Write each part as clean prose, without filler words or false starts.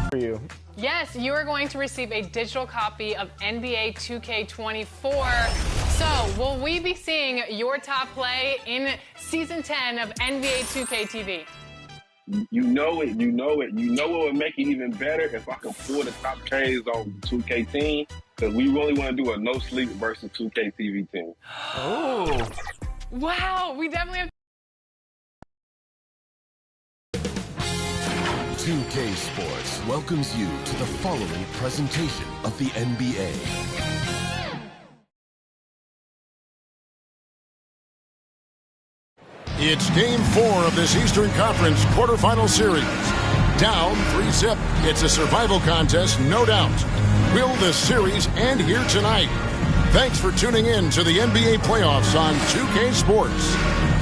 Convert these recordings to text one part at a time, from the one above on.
For you. Yes, you are going to receive a digital copy of NBA 2K24. So, will we be seeing your top play in Season 10 of NBA 2K TV? You know it. You know it. You know what would make it even better if I could pull the top trades on 2K team, because we really want to do a no-sleep versus 2K TV team. Oh. Wow, we definitely have 2K Sports welcomes you to the following presentation of the NBA. It's Game 4 of this Eastern Conference quarterfinal series. Down 3-zip. It's a survival contest, no doubt. Will the series end here tonight? Thanks for tuning in to the NBA playoffs on 2K Sports.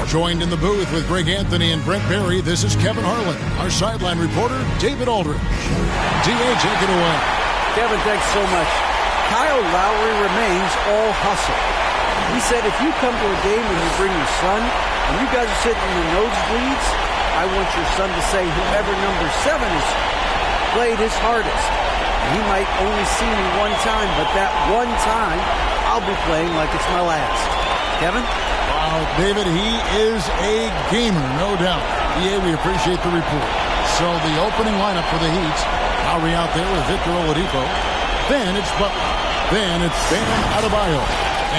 Joined in the booth with Greg Anthony and Brent Barry, this is Kevin Harlan. Our sideline reporter, David Aldridge. D.A., take it away. Kevin, thanks so much. Kyle Lowry remains all hustle. He said if you come to a game and you bring your son, and you guys are sitting in the nosebleeds, I want your son to say whoever number 7 has played his hardest. He might only see me one time, but that one time, I'll be playing like it's my last. Kevin? Wow, David, he is a gamer, no doubt. EA, we appreciate the report. So the opening lineup for the Heat, Lowry out there with Victor Oladipo. Then it's Butler. Then it's Bam Adebayo.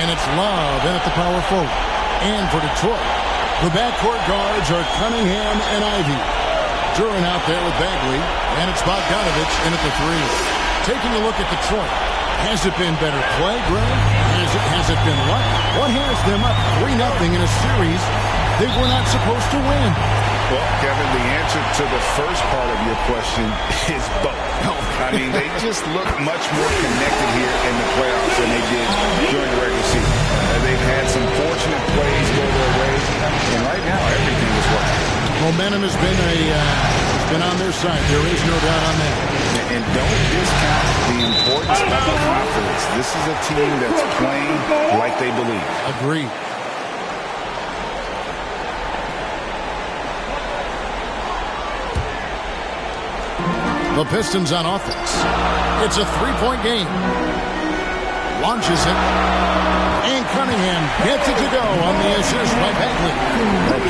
And it's Love in at the power forward. And for Detroit, the backcourt guards are Cunningham and Ivy. Duran out there with Bagley. And it's Bogdanovich in at the 3. Taking a look at Detroit. Has it been better play, Greg? Has it been luck? What has them up 3-0 in a series they were not supposed to win? Well, Kevin, the answer to the first part of your question is both. I mean, they just look much more connected here in the playoffs than they did during the regular season. They've had some fortunate plays go their way, and right now everything is working. Momentum has been on their side. There is no doubt on that. And don't discount the importance of the confidence. This is a team that's playing like they believe. Agreed. The Pistons on offense. It's a 3-point game. Launches it. And Cunningham gets it to go on the assist by Bagley.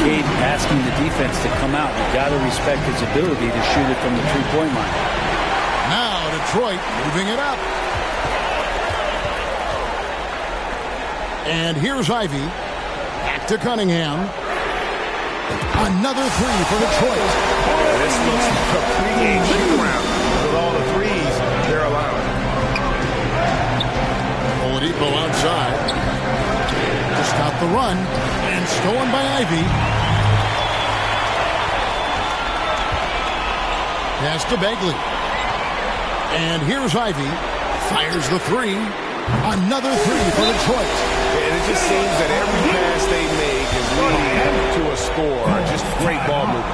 Cade asking the defense to come out. You got to respect his ability to shoot it from the three-point line. Now Detroit moving it up. And here's Ivy. Back to Cunningham. Another 3 for Detroit. This looks like a pregame shoot-around with all the threes they're allowing. Oladipo outside. Just got the run. And stolen by Ivy. Pass to Bagley. And here's Ivy. Fires the 3. Another 3 for Detroit. And it just seems that every pass they make is leading to a score. Just great ball movement.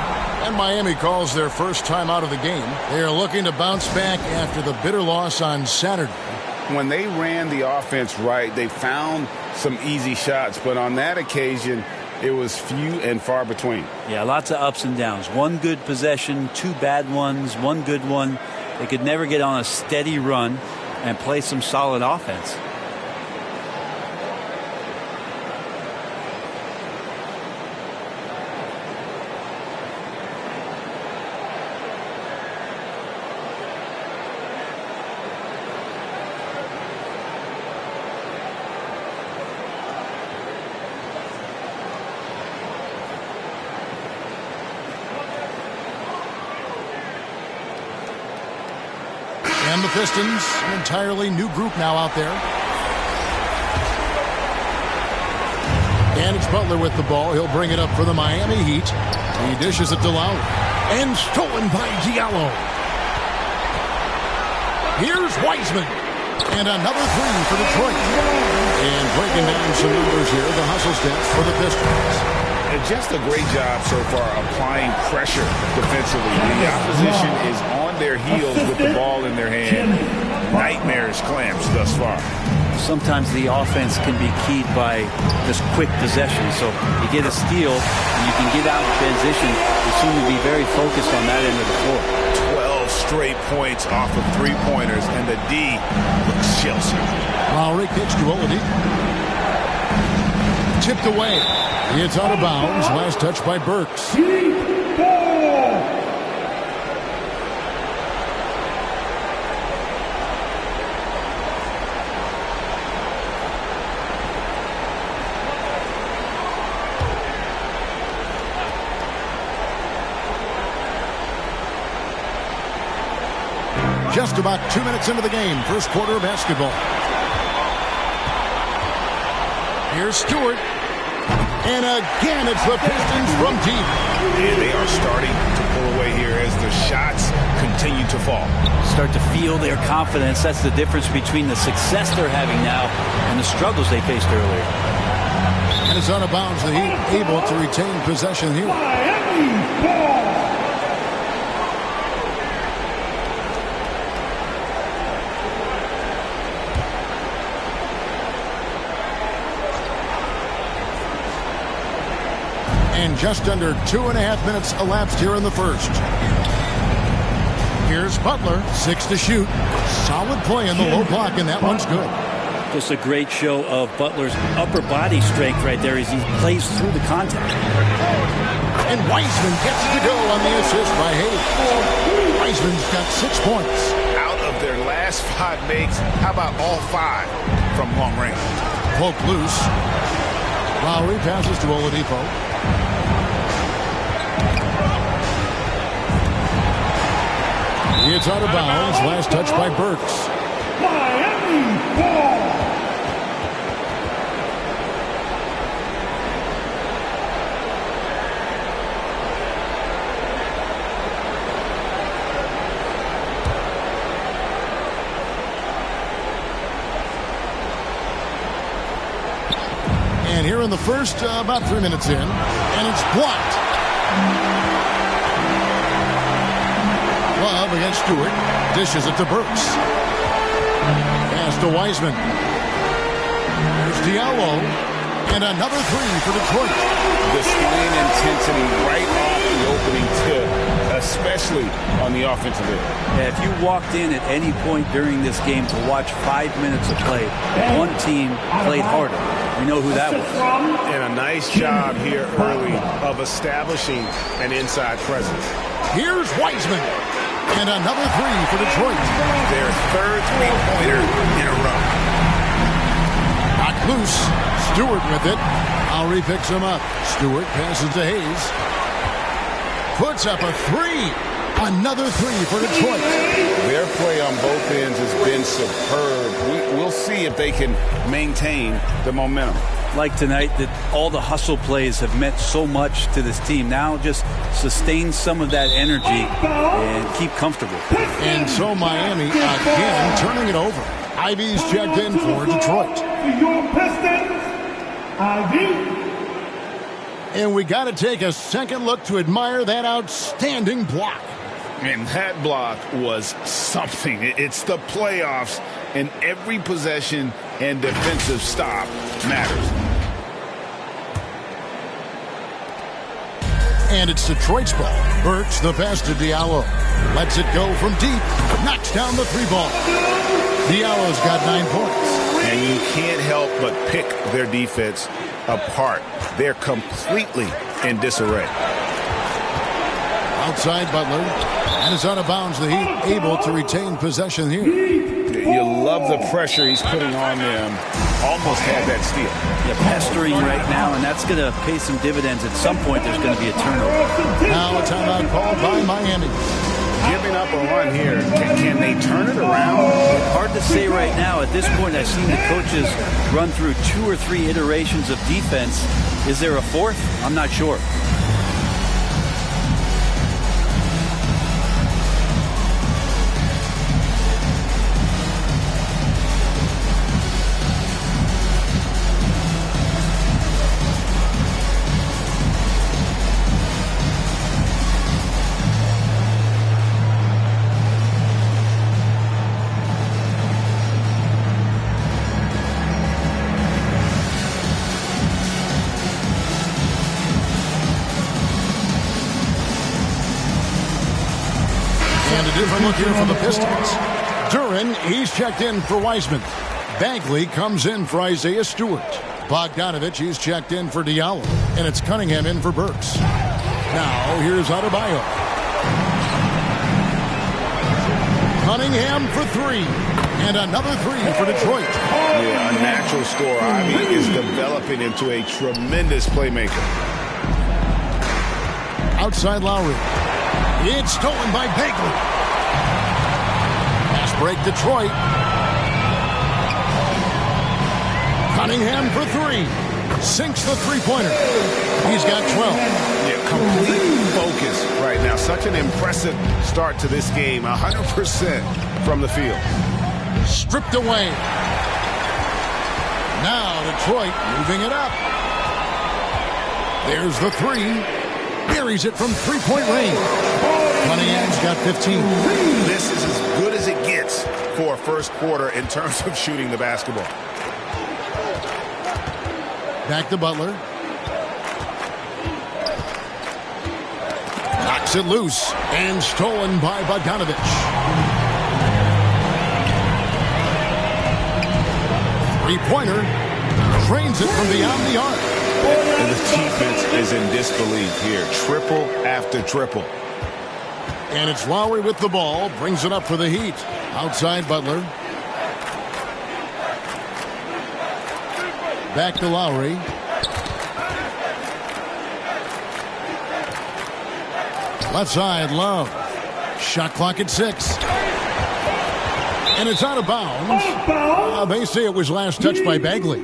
And Miami calls their first time out of the game. They are looking to bounce back after the bitter loss on Saturday. When they ran the offense right, they found some easy shots. But on that occasion, it was few and far between. Yeah, lots of ups and downs. One good possession, 2 bad ones, 1 good one. They could never get on a steady run and play some solid offense. And the Pistons, an entirely new group now out there. And it's Butler with the ball. He'll bring it up for the Miami Heat. He dishes it to Lowry. And stolen by Diallo. Here's Wiseman. And another 3 for Detroit. And breaking down some numbers here, the hustle stats for the Pistons. And just a great job so far applying pressure defensively. The opposition is on their heels with the ball in their hand. Nightmarish clamps thus far. Sometimes the offense can be keyed by this quick possession. So you get a steal and you can get out in transition. They seem to be very focused on that end of the floor. straight points off of three-pointers, and the D looks Chelsea. Lowry kicks to Oladipo. Tipped away. It's out of bounds. Last touch by Burks. Just about 2 minutes into the game. First quarter of basketball. Here's Stewart. And again, it's the Pistons from deep. And they are starting to pull away here as the shots continue to fall. Start to feel their confidence. That's the difference between the success they're having now and the struggles they faced earlier. And it's out of bounds. The Heat able to retain possession here. And just under 2.5 minutes elapsed here in the first. Here's Butler, 6 to shoot. Solid play in the low block, and that one's good. Just a great show of Butler's upper body strength right there as he plays through the contact. And Wiseman gets it to go on the assist by Hayes. Wiseman's got 6 points. Out of their last 5 makes, how about all 5 from long range? Poke loose. Lowry passes to Oladipo. It's out of bounds. Last touch by Burks. Miami ball. And here in the first, about 3 minutes in, and it's blocked. Love against Stewart. Dishes it to Burks. Pass to Wiseman. There's Diallo. And another three for Detroit. The slaying intensity right off the opening tip, especially on the offensive end. Yeah, if you walked in at any point during this game to watch 5 minutes of play, one team played harder. We know who that was. And a nice job here early of establishing an inside presence. Here's Wiseman. And another three for Detroit. Their third three-pointer in a row. Knocked loose. Stewart with it. Lowry picks him up. Stewart passes to Hayes. Puts up a three. Another three for Detroit. Their play on both ends has been superb. We'll see if they can maintain the momentum. Like tonight, that all the hustle plays have meant so much to this team. Now just sustain some of that energy and keep comfortable. And so Miami again turning it over. Ivy's checked in for Detroit. Your Pistons, Ivy. And we got to take a second look to admire that outstanding block. And that block was something. It's the playoffs, and every possession and defensive stop matters. And it's Detroit's ball. Burks the pass to Diallo. Lets it go from deep. Knocks down the three ball. Diallo's got 9 points. And you can't help but pick their defense apart. They're completely in disarray. Outside Butler. And it's out of bounds. The Heat able to retain possession here. You love the pressure he's putting on them. Almost had that steal. Yeah, pestering right now, and that's going to pay some dividends. At some point, there's going to be a turnover. Now a timeout called by Miami. Giving up a run here. Can they turn it around? Hard to say right now. At this point, I've seen the coaches run through 2 or 3 iterations of defense. Is there a fourth? I'm not sure. And a different look here for the Pistons. Duran, he's checked in for Wiseman. Bagley comes in for Isaiah Stewart. Bogdanovich, he's checked in for Diallo. And it's Cunningham in for Burks. Now, here's Adebayo. Cunningham for three. And another three for Detroit. Yeah, a natural scorer. I mean, is developing into a tremendous playmaker. Outside Lowry. It's stolen by Bagley. Pass break Detroit. Cunningham for three. Sinks the three-pointer. He's got 12. Yeah, complete focus right now. Such an impressive start to this game. 100% from the field. Stripped away. Now Detroit moving it up. There's the three. Buries it from three-point range. Cunningham's got 15. This is as good as it gets for a first quarter in terms of shooting the basketball. Back to Butler. Knocks it loose and stolen by Bogdanovich. Three-pointer. Drains it from beyond the arc. And the defense is in disbelief here. Triple after triple. And it's Lowry with the ball. Brings it up for the Heat. Outside Butler. Back to Lowry. Left side, Love. Shot clock at 6. And it's out of bounds. They say it was last touched by Bagley.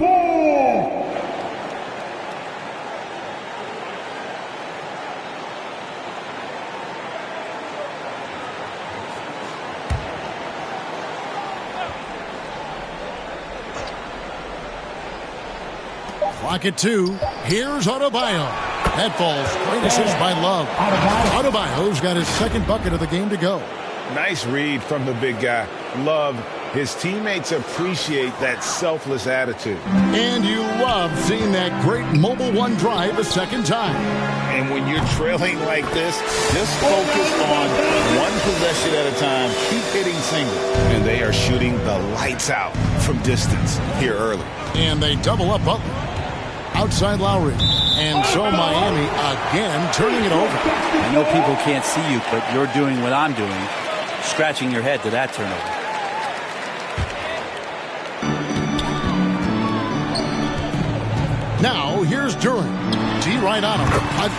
Clock at 2. Here's Adebayo. That falls. Great assist by Love. Adebayo's got his second bucket of the game to go. Nice read from the big guy. Love. His teammates appreciate that selfless attitude. And you love seeing that great mobile one drive a second time. And when you're trailing like this, just focus on one possession at a time. Keep hitting singles. And they are shooting the lights out from distance here early. And they double up Butler. Outside Lowry. And so Miami again turning it over. I know people can't see you, but you're doing what I'm doing. Scratching your head to that turnover. Now, here's Duran. D right on him.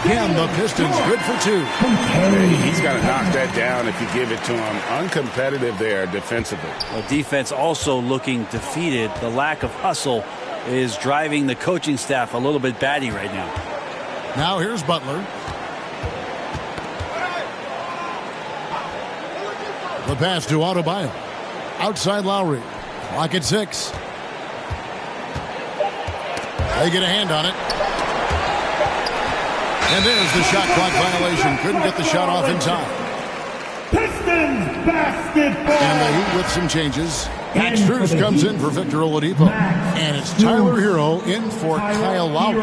Again, the Pistons good for 2. Hey, he's got to knock that down if you give it to him. Uncompetitive there defensively. Well, defense also looking defeated. The lack of hustle is driving the coaching staff a little bit batty right now. Now here's Butler. The pass to Adebayo. Outside Lowry. Clock at 6. They get a hand on it. And there's the shot clock violation. Couldn't get the shot off in time. Pistons basketball. And the Heat with some changes. Max Strus comes in for Victor Oladipo. And it's Tyler Hero in for Kyle Lowry.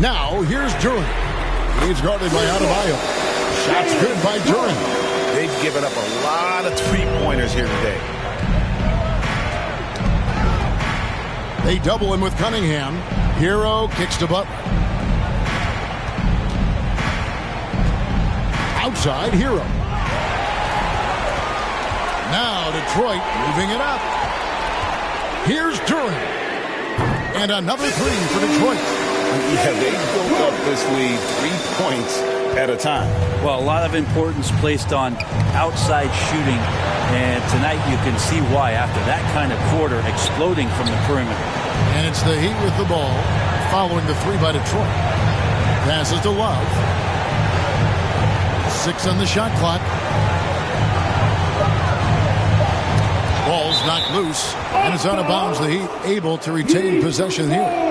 Now, here's Duran. He's guarded by Adebayo. Shots good by Duran. They've given up a lot of three-pointers here today. They double him with Cunningham. Hero kicks to Butler. Outside, Hero. Now Detroit moving it up. Here's Duran. And another three for Detroit. Yeah, they built up this lead 3 points at a time. Well, a lot of importance placed on outside shooting, and tonight you can see why after that kind of quarter exploding from the perimeter. And it's the Heat with the ball following the three by Detroit. Passes to Love. 6 on the shot clock. Ball's knocked loose, and it's out of bounds. The Heat able to retain possession here.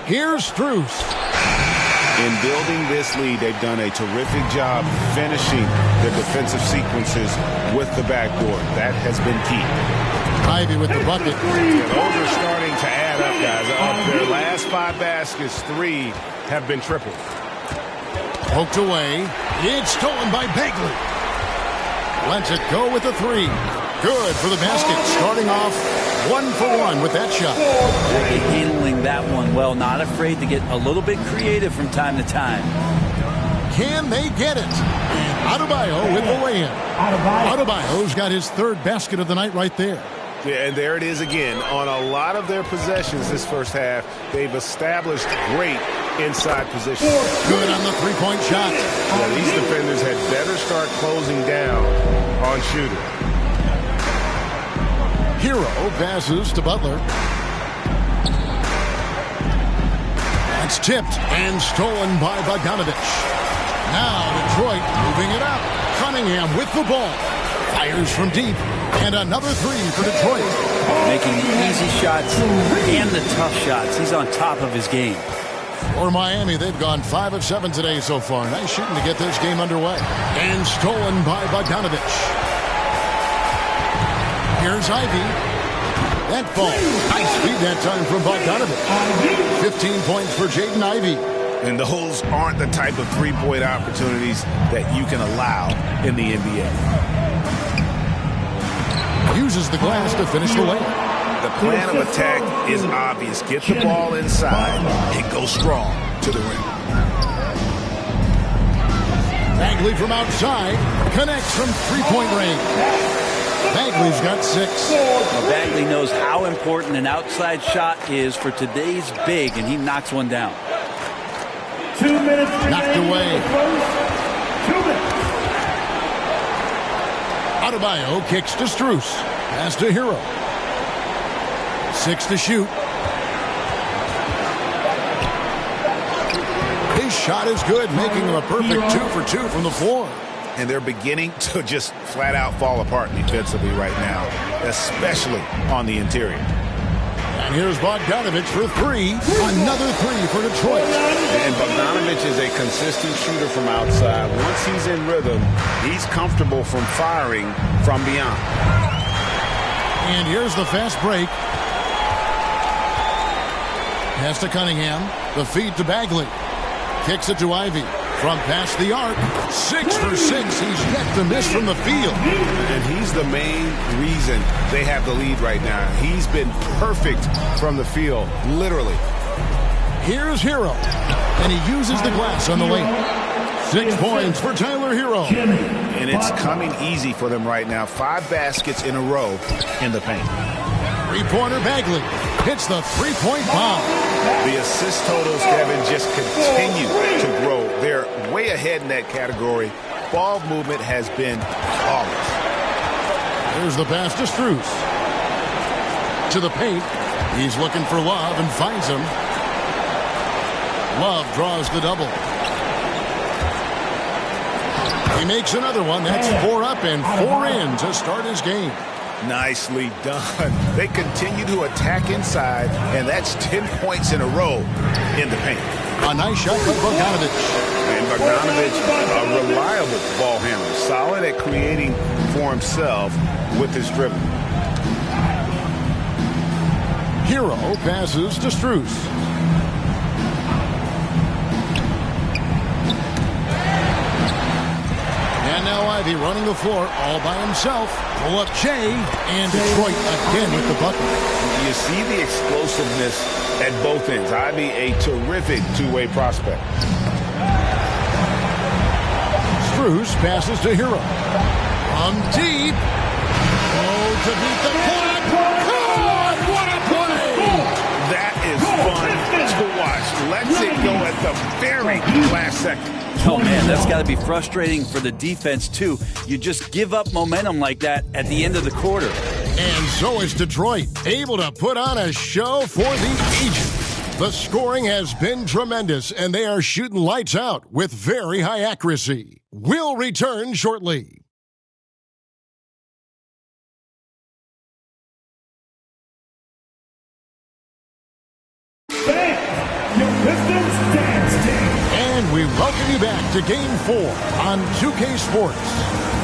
Here's Strus. In building this lead, they've done a terrific job finishing their defensive sequences with the backboard. That has been key. Ivy with the bucket. Yeah, those are starting to add up, guys. Of their last 5 baskets, 3 have been tripled. Poked away. It's stolen by Bagley. Lets it go with the 3. Good for the basket. Starting off 1 for 1 with that shot. Handling that one well. Not afraid to get a little bit creative from time to time. Can they get it? And Adebayo with the lay-in. Adebayo's got his 3rd basket of the night right there. Yeah, and there it is again. On a lot of their possessions this first half, they've established great inside position. Good on the 3-point shot. Yeah, these defenders had better start closing down on shooting. Hero passes to Butler. That's tipped and stolen by Bogdanovich. Now Detroit moving it up. Cunningham with the ball. Fires from deep. And another 3 for Detroit. Making the easy shots and the tough shots. He's on top of his game. For Miami, they've gone 5 of 7 today so far. Nice shooting to get this game underway. And stolen by Bogdanovich. Here's Ivy. That ball. Nice feed that time from Bogdanovich. 15 points for Jaden Ivey. And those aren't the type of 3-point opportunities that you can allow in the NBA. Uses the glass to finish the layup. The plan of attack is obvious. Get the ball inside and go strong to the rim. Bagley from outside connects from 3-point range. Bagley's got 6. Well, Bagley knows how important an outside shot is for today's big, and he knocks one down. 2 minutes Knocked away. 2 minutes. Adebayo kicks to Strus. Pass to Hero. 6 to shoot. His shot is good, making him a perfect 2 for 2 from the floor. And they're beginning to just flat out fall apart defensively right now, especially on the interior. And here's Bogdanovich for 3. Another 3 for Detroit. And Bogdanovich is a consistent shooter from outside. Once he's in rhythm, he's comfortable from firing from beyond. And here's the fast break. Pass to Cunningham. The feed to Bagley. Kicks it to Ivy. From past the arc. 6 for 6. He's yet to miss from the field. And he's the main reason they have the lead right now. He's been perfect from the field, literally. Here's Hero. And he uses the glass on the lane. 6 points for Tyler Hero. And it's coming easy for them right now. 5 baskets in a row in the paint. 3-pointer Bagley hits the 3-point bomb. The assist totals, Kevin, just continue to grow. They're way ahead in that category. Ball movement has been flawless. Here's the pass to Strus. To the paint. He's looking for Love and finds him. Love draws the double. He makes another one. That's 4 up and 4 in to start his game. Nicely done. They continue to attack inside, and that's 10 points in a row in the paint. A nice shot by Bogdanovich. And Bogdanovich, a reliable ball handler, solid at creating for himself with his dribble. Hero passes to Strus. And now Ivy running the floor all by himself. Pull up Jay, and Detroit again with the bucket. You see the explosiveness at both ends. Ivy, a terrific two-way prospect. Strus passes to Hero. From deep. Oh, to beat the clock. God, what a play! That is fun to watch. Lets it go at the very last second. Oh, man, that's got to be frustrating for the defense, too. You just give up momentum like that at the end of the quarter. And so is Detroit, able to put on a show for the ages. The scoring has been tremendous, and they are shooting lights out with very high accuracy. We'll return shortly. Fans, your Pistons Dance Team. And we welcome you back to Game 4 on 2K Sports.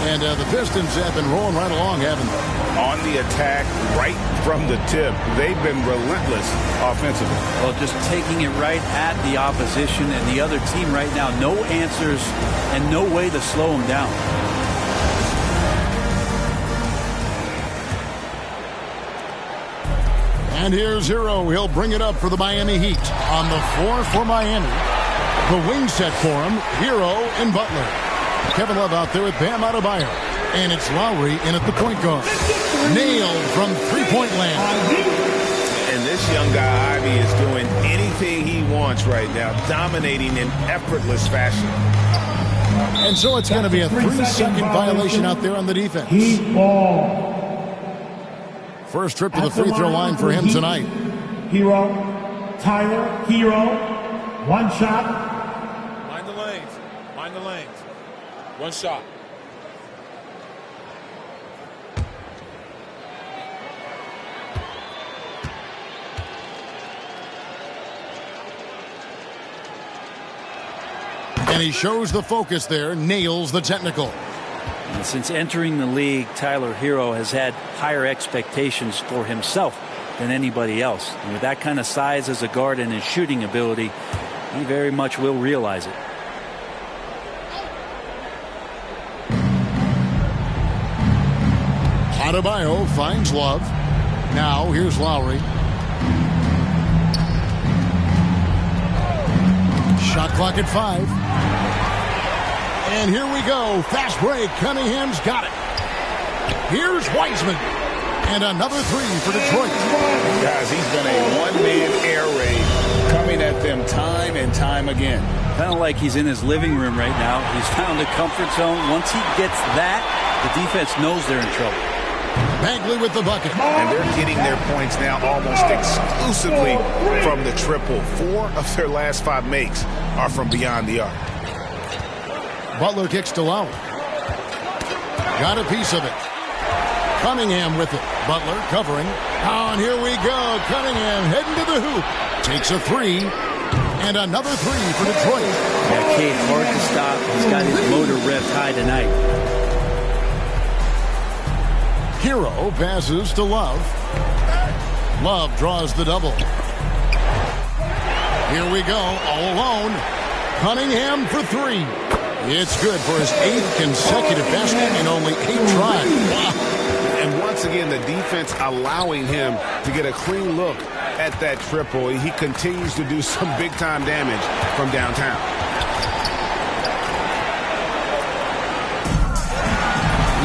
And the Pistons have been rolling right along, haven't they? On the attack, right from the tip. They've been relentless offensively. Well, just taking it right at the opposition and the other team right now. No answers and no way to slow them down. And here's Hero. He'll bring it up for the Miami Heat. On the floor for Miami. The wing set for him, Hero and Butler. Kevin Love out there with Bam Adebayo. And it's Lowry in at the point guard. Nailed from three-point land. And this young guy, Ivy, is doing anything he wants right now, dominating in effortless fashion. And so it's going to be a 3-second violation out there on the defense. Heat ball. First trip to the free throw line for him tonight. Hero. Tyler. Hero. One shot. Mind the lanes. Mind the lanes. One shot. And he shows the focus there, nails the technical. And since entering the league, Tyler Hero has had higher expectations for himself than anybody else. And with that kind of size as a guard and his shooting ability, he very much will realize it. Adebayo finds Love. Now here's Lowry. Shot clock at 5. And here we go. Fast break. Cunningham's got it. Here's Wiseman. And another three for Detroit. Guys, he's been a one-man air raid coming at them time and time again. Kind of like he's in his living room right now. He's found a comfort zone. Once he gets that, the defense knows they're in trouble. Bagley with the bucket. And they're getting their points now almost exclusively from the triple. 4 of their last 5 makes are from beyond the arc. Butler kicks to Lowry. Got a piece of it. Cunningham with it. Butler covering. Oh, and here we go. Cunningham heading to the hoop. Takes a 3. And another 3 for Detroit. Yeah, Cade, hard to stop. He's got his motor revved high tonight. Hero passes to Love. Love draws the double. Here we go, all alone. Cunningham for 3. It's good for his 8th consecutive basket in only 8 tries. Wow. And once again, the defense allowing him to get a clean look at that triple. He continues to do some big-time damage from downtown.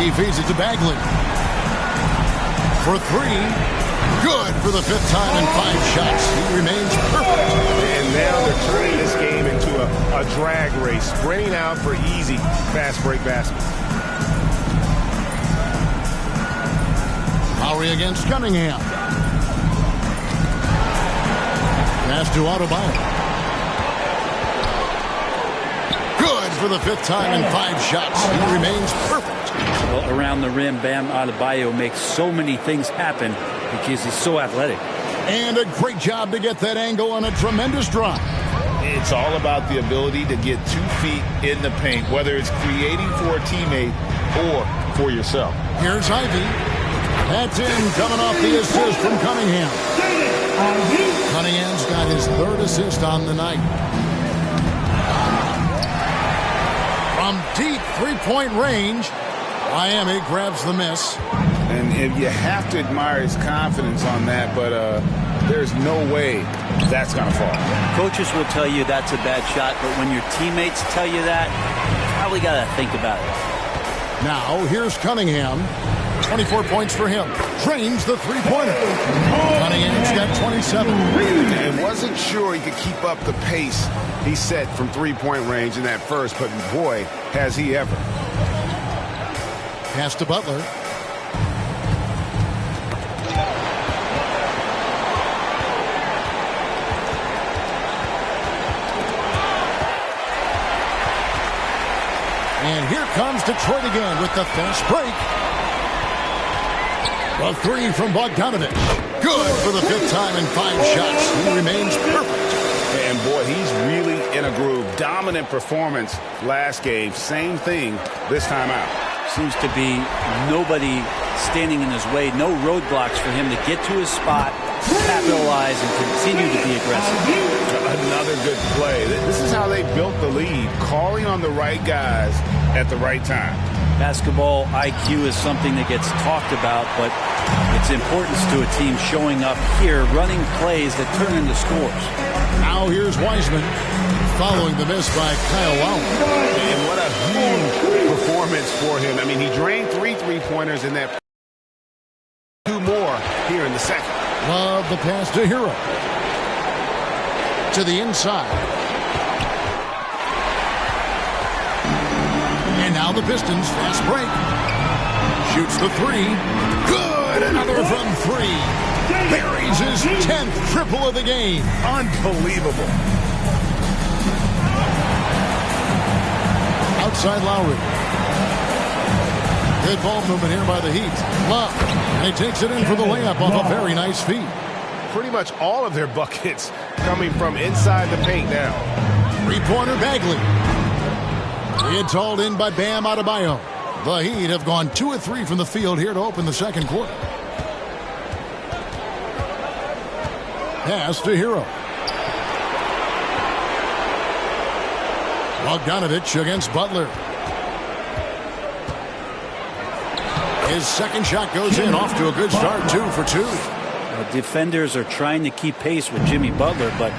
He feeds it to Bagley. For 3. Good for the 5th time in 5 shots. He remains perfect. And now they're turning this game into a drag race, spraying out for easy fast break baskets. Lowry against Cunningham. Pass to Adebayo. Good for the 5th time in 5 shots. He remains perfect. Well, around the rim, Bam Adebayo makes so many things happen because he's so athletic. And a great job to get that angle on a tremendous drop. It's all about the ability to get 2 feet in the paint, whether it's creating for a teammate or for yourself. Here's Ivy. That's in, coming off the assist from Cunningham. Cunningham's got his 3rd assist on the night. From deep 3-point range, Miami grabs the miss. And if you have to admire his confidence on that, but there's no way that's going to fall. Coaches will tell you that's a bad shot, but when your teammates tell you that, you probably got to think about it. Now, here's Cunningham. 24 points for him. Drains the 3-pointer. Cunningham's got 27. And wasn't sure he could keep up the pace he set from 3-point range in that first, but boy, has he ever. Pass to Butler. And here comes Detroit again with the fast break. A 3 from Bogdanovich. Good for the 5th time in 5 shots. He remains perfect. And boy, he's really in a groove. Dominant performance last game. Same thing this time out. Seems to be nobody standing in his way. No roadblocks for him to get to his spot, capitalize, and continue to be aggressive. Another good play. This is how they built the lead, calling on the right guys at the right time. Basketball IQ is something that gets talked about, but its importance to a team showing up here, running plays that turn into scores. Now here's Wiseman following the miss by Kyle Lowry. And what a huge performance for him. I mean, he drained 3 3-pointers in that. 2 more here in the second. Love the pass to Hero. To the inside. And now the Pistons, fast break. Shoots the 3. Good! Another from 3. Buries his 10th triple of the game. Unbelievable. Outside Lowry. Good ball movement here by the Heat. Love. And he takes it in for the layup off a very nice feed. Pretty much all of their buckets coming from inside the paint now. 3-pointer Bagley. It's hauled in by Bam Adebayo. The Heat have gone 2 of 3 from the field here to open the second quarter. Pass to Hero. Bogdanovich against Butler. His second shot goes in, off to a good start, 2 for 2. Defenders are trying to keep pace with Jimmy Butler, but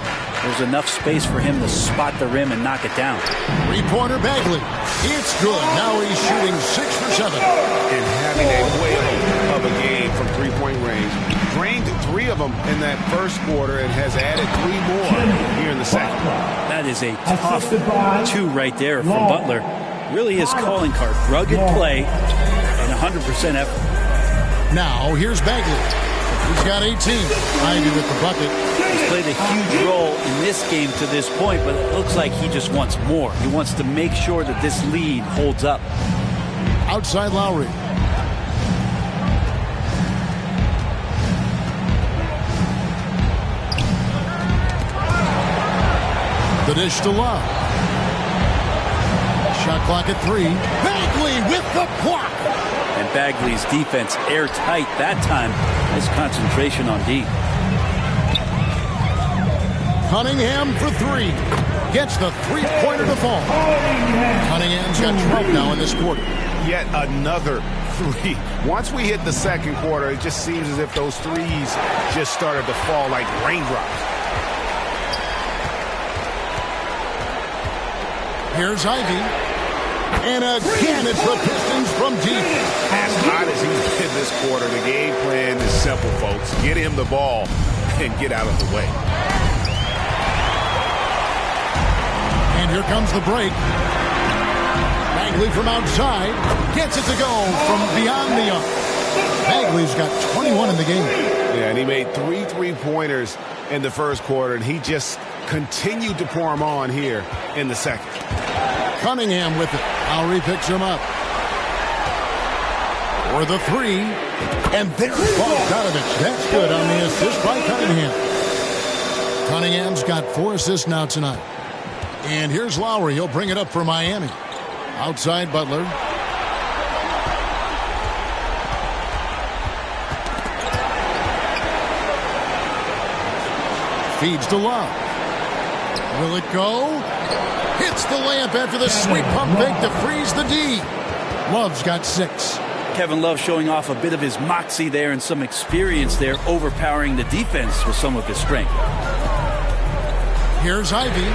there's enough space for him to spot the rim and knock it down. 3-pointer Bagley. It's good. Now he's shooting 6 for 7. And having a whale of a game from 3-point range. Drained 3 of them in that first quarter and has added 3 more here in the second. That is a tough 2 right there from Butler. Really his calling card. Rugged play and 100% effort. Now here's Bagley. He's got 18. Ivy with the bucket. He's played a huge role in this game to this point, but it looks like he just wants more. He wants to make sure that this lead holds up. Outside Lowry. The dish to Love. Shot clock at 3. Bagley with the block. And Bagley's defense airtight that time. His concentration on D. Cunningham for 3. Gets the 3-pointer to fall. Cunningham's got 12 now in this quarter. Yet another 3. Once we hit the second quarter, it just seems as if those 3s just started to fall like raindrops. Here's Ivy. And again, it's the Pistons from deep. As hot as he's been this quarter, the game plan is simple, folks. Get him the ball and get out of the way. And here comes the break. Bagley from outside gets it to go from beyond the arc. Bagley's got 21 in the game. Yeah, and he made 3 3-pointers in the first quarter, and he just continued to pour them on here in the second. Cunningham with it. Lowry picks him up. For the 3. And there's Bogdanovich. That's good on the assist by Cunningham. Cunningham's got 4 assists now tonight. And here's Lowry. He'll bring it up for Miami. Outside Butler. Feeds to Love. Will it go? Hits the layup after the sweet pump fake to freeze the D. Love's got 6. Kevin Love showing off a bit of his moxie there and some experience there, overpowering the defense with some of his strength. Here's Ivy.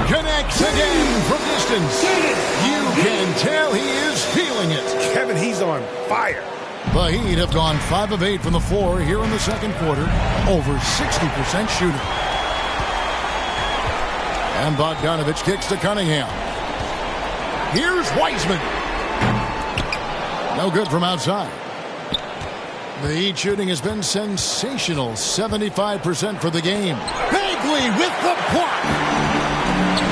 Connects again from distance. You can tell he is feeling it. Kevin, he's on fire. The Heat have gone 5 of 8 from the floor here in the second quarter. Over 60% shooting. And Bogdanovich kicks to Cunningham. Here's Wiseman. No good from outside. The Heat shooting has been sensational. 75% for the game. Bagley with the block.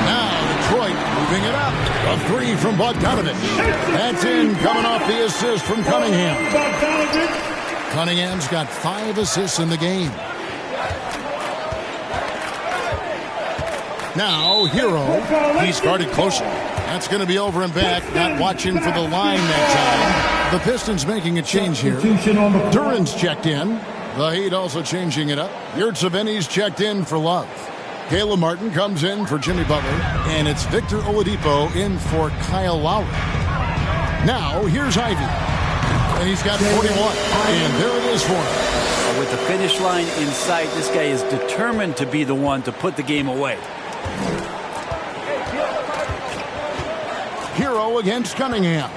Now Detroit moving it up. A 3 from Bogdanovich. That's in, coming off the assist from Cunningham. Cunningham's got 5 assists in the game. Now, Hero. He's guarded closely. That's going to be over and back. Not watching for the line that time. The Pistons making a change here. Duran's checked in. The Heat also changing it up. Yurtseven's checked in for Love. Caleb Martin comes in for Jimmy Butler. And it's Victor Oladipo in for Kyle Lowry. Now, here's Ivy. And he's got 41. And there it is for him. With the finish line in sight, this guy is determined to be the one to put the game away. Hero against Cunningham.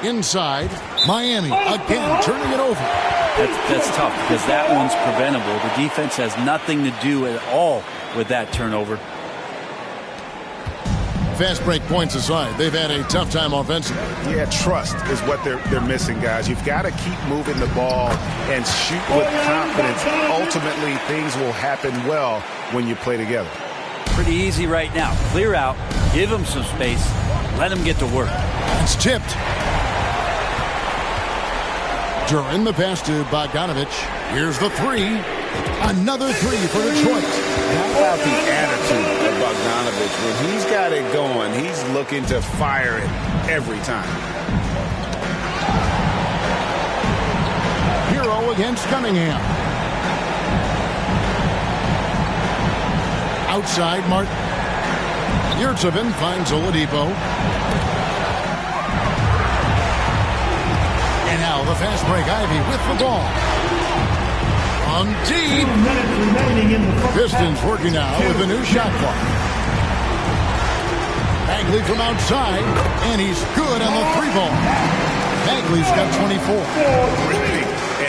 Inside, Miami again turning it over. That's tough because that one's preventable. The defense has nothing to do at all with that turnover. Fast break points aside, they've had a tough time offensively. Yeah, trust is what they're missing, guys. You've got to keep moving the ball and shoot with confidence. Ultimately, things will happen well when you play together. Pretty easy right now. Clear out, give them some space, let them get to work. It's tipped. Duran the pass to Bogdanovich. Here's the three. Another three for Detroit. How about the attitude of Bogdanovich? When he's got it going, he's looking to fire it every time. Hero against Cunningham. Outside, Martin. Yurtseven finds Oladipo. And now the fast break. Ivy with the ball. On deep. Pistons working now with a new shot clock. Bagley from outside. And he's good on the three ball. Bagley's got 24. Ripping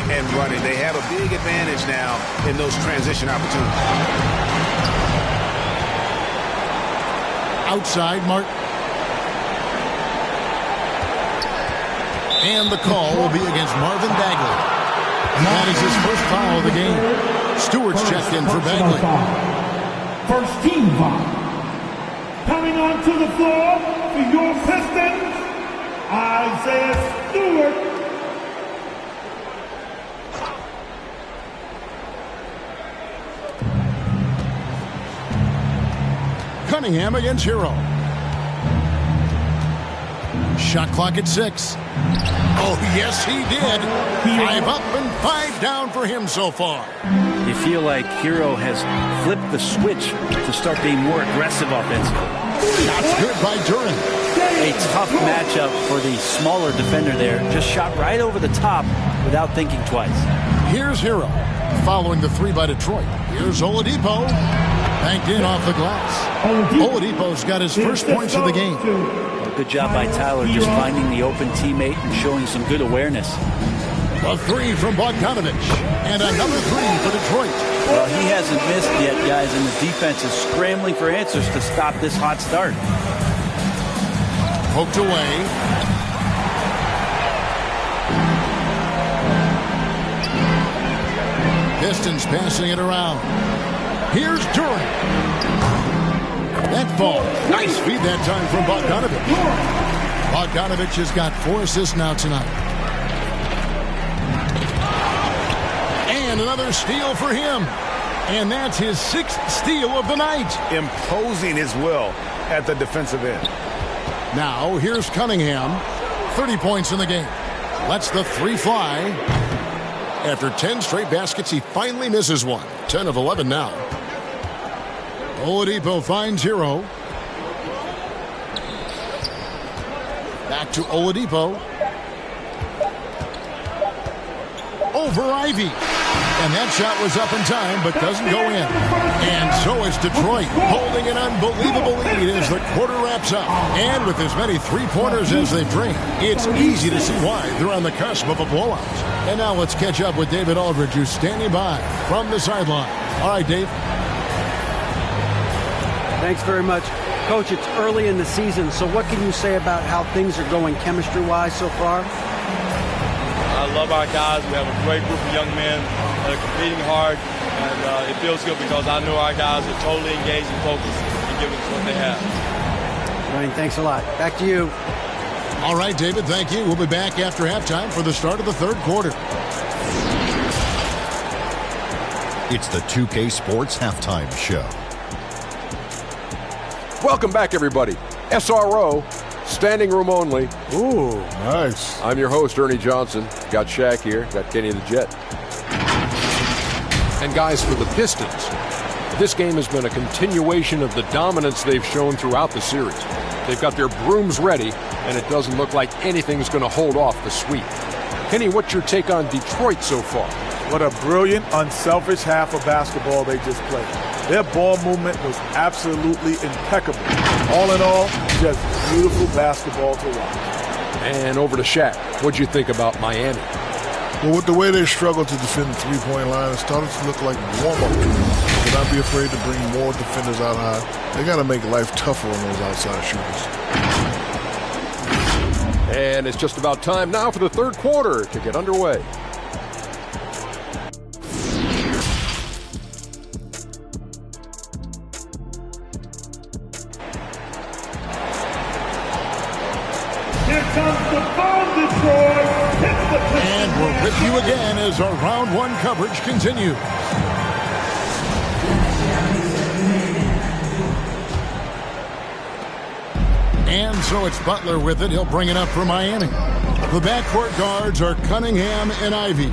and running. They have a big advantage now in those transition opportunities. Outside, Martin. And the call will be against Marvin Bagley. That is his first foul of the game. Stewart's checked in for Bagley. First team foul. Coming onto the floor for your Pistons, Isaiah Stewart. Cunningham against Hero. Shot clock at 6. Oh, yes, he did. 5 up and 5 down for him so far. You feel like Hero has flipped the switch to start being more aggressive offensively. That's good by Duran. A tough matchup for the smaller defender there. Just shot right over the top without thinking twice. Here's Hero following the three by Detroit. Here's Oladipo. Banked in off the glass. Oladipo's got his first points of the game. Good job by Tyler just finding the open teammate and showing some good awareness. A three from Bogdanovich. And another three for Detroit. Well, he hasn't missed yet, guys, and the defense is scrambling for answers to stop this hot start. Poked away. Pistons passing it around. Here's Duran. That ball. Nice feed that time from Bogdanovich. Bogdanovich has got 4 assists now tonight. And another steal for him. And that's his 6th steal of the night. Imposing his will at the defensive end. Now, here's Cunningham. 30 points in the game. Lets the three fly. After 10 straight baskets, he finally misses one. 10 of 11 now. Oladipo finds Hero. Back to Oladipo. Over Ivy. And that shot was up in time, but doesn't go in. And so is Detroit, holding an unbelievable lead as the quarter wraps up. And with as many three-pointers as they've drained, it's easy to see why they're on the cusp of a blowout. And now let's catch up with David Aldridge, who's standing by from the sideline. All right, Dave. Thanks very much. Coach, it's early in the season, so what can you say about how things are going chemistry-wise so far? I love our guys. We have a great group of young men that are competing hard, and it feels good because I know our guys are totally engaged and focused and giving us what they have. Ryan, thanks a lot. Back to you. All right, David, thank you. We'll be back after halftime for the start of the third quarter. It's the 2K Sports Halftime Show. Welcome back, everybody. SRO, standing room only. Ooh, nice. I'm your host, Ernie Johnson. Got Shaq here, got Kenny the Jet. And guys, for the Pistons, this game has been a continuation of the dominance they've shown throughout the series. They've got their brooms ready, and it doesn't look like anything's going to hold off the sweep. Kenny, what's your take on Detroit so far? What a brilliant, unselfish half of basketball they just played. Their ball movement was absolutely impeccable. All in all, just beautiful basketball to watch. And over to Shaq. What'd you think about Miami? Well, with the way they struggled to defend the three-point line, it started to look like warm-up to them. Should not be afraid to bring more defenders out high. They got to make life tougher on those outside shooters. And it's just about time now for the third quarter to get underway. Here comes the ball, Detroit. And we're with you again as our round one coverage continues. And so it's Butler with it. He'll bring it up for Miami. The backcourt guards are Cunningham and Ivy.